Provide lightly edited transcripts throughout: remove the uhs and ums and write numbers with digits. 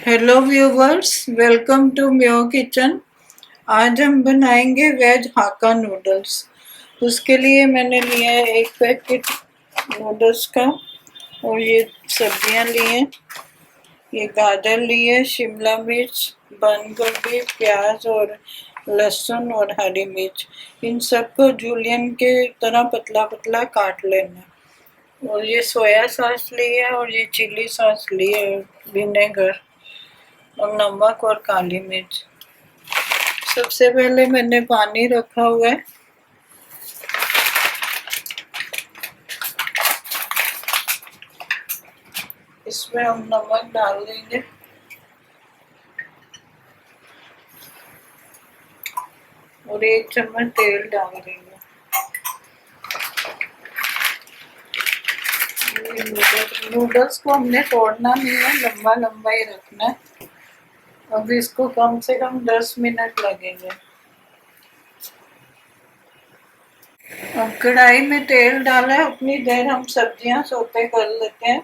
Hello viewers, welcome to my kitchen. आज हम बनाएंगे वेज हाक्का नूडल्स। उसके लिए मैंने लिया है एक पैकेट नूडल्स का और ये सब्जियां ली हैं। ये गाजर ली है, शिमला मिर्च, बंद गोभी, प्याज और लहसुन और हरी मिर्च। इन सबको जूलियन के तरह पतला पतला काट लेना। और ये सोया सॉस ली है और ये चिली सॉस ली है, विनेगर और नमक और काली मिर्च। सबसे पहले मैंने पानी रखा हुआ है। इसमें हम नमक डाल देंगे और 1 चम्मच तेल डाल देंगे। नूडल्स को हमने तोड़ना नहीं है, लंबा लंबा ही रखना है। अब इसको कम से कम 10 मिनट लगेंगे। अब कढ़ाई में तेल डाला है, उतनी देर हम सब्जियां सौते कर लेते हैं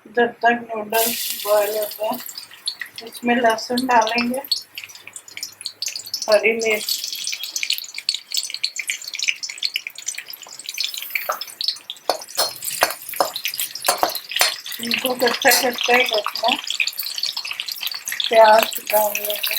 जब तक नूडल्स बॉयल होते हैं। इसमें लहसुन डालेंगे, हरी मिर्च, इनको कच्चा कच्चा ही रखना। प्याज डाल लेंगे,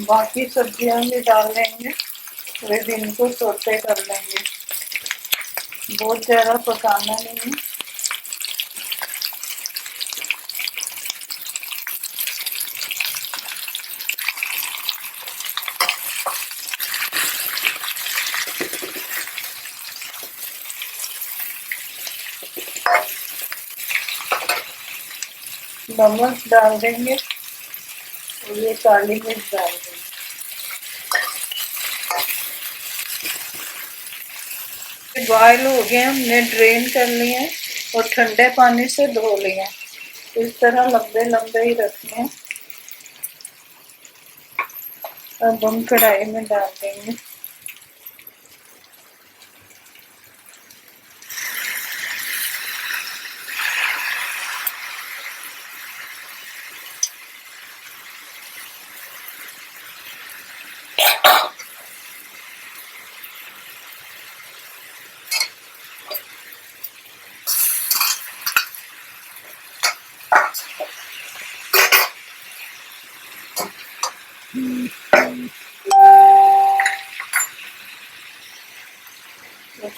बाकी सब्जियां भी डाल लेंगे। फिर इनको सौते कर लेंगे, बहुत ज़्यादा पकाना नहीं है। नमक डाल देंगे और ये काली मिर्च डाल देंगे। बॉयल हो गए, हमने ड्रेन कर लिए हैं और ठंडे पानी से धो लिए हैं। इस तरह लंबे लंबे ही रखने हैं। अब हम कढ़ाई में डाल देंगे।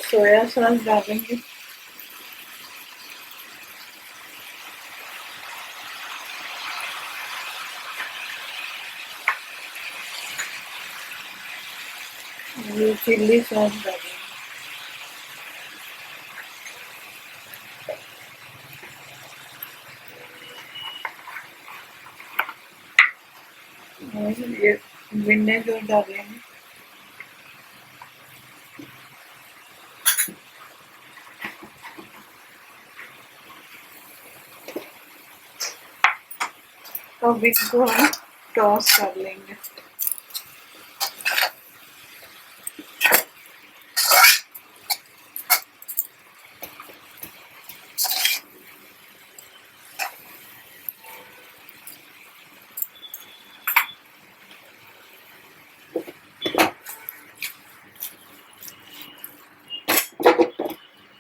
सोया सॉस डालेंगे, ये चिल्ली सॉस डालेंगे, और ये विनेगर डालेंगे। अब इसको हम टॉस कर लेंगे।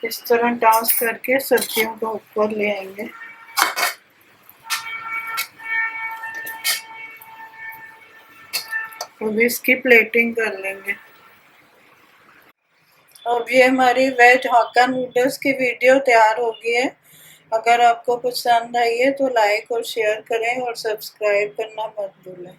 इस तरह टॉस करके सब्जियों को ऊपर ले आएंगे। अब इसकी प्लेटिंग कर लेंगे। अब ये हमारी वेज हाक्का नूडल्स की वीडियो तैयार हो गई है। अगर आपको पसंद आई है तो लाइक और शेयर करें और सब्सक्राइब करना मत भूलें।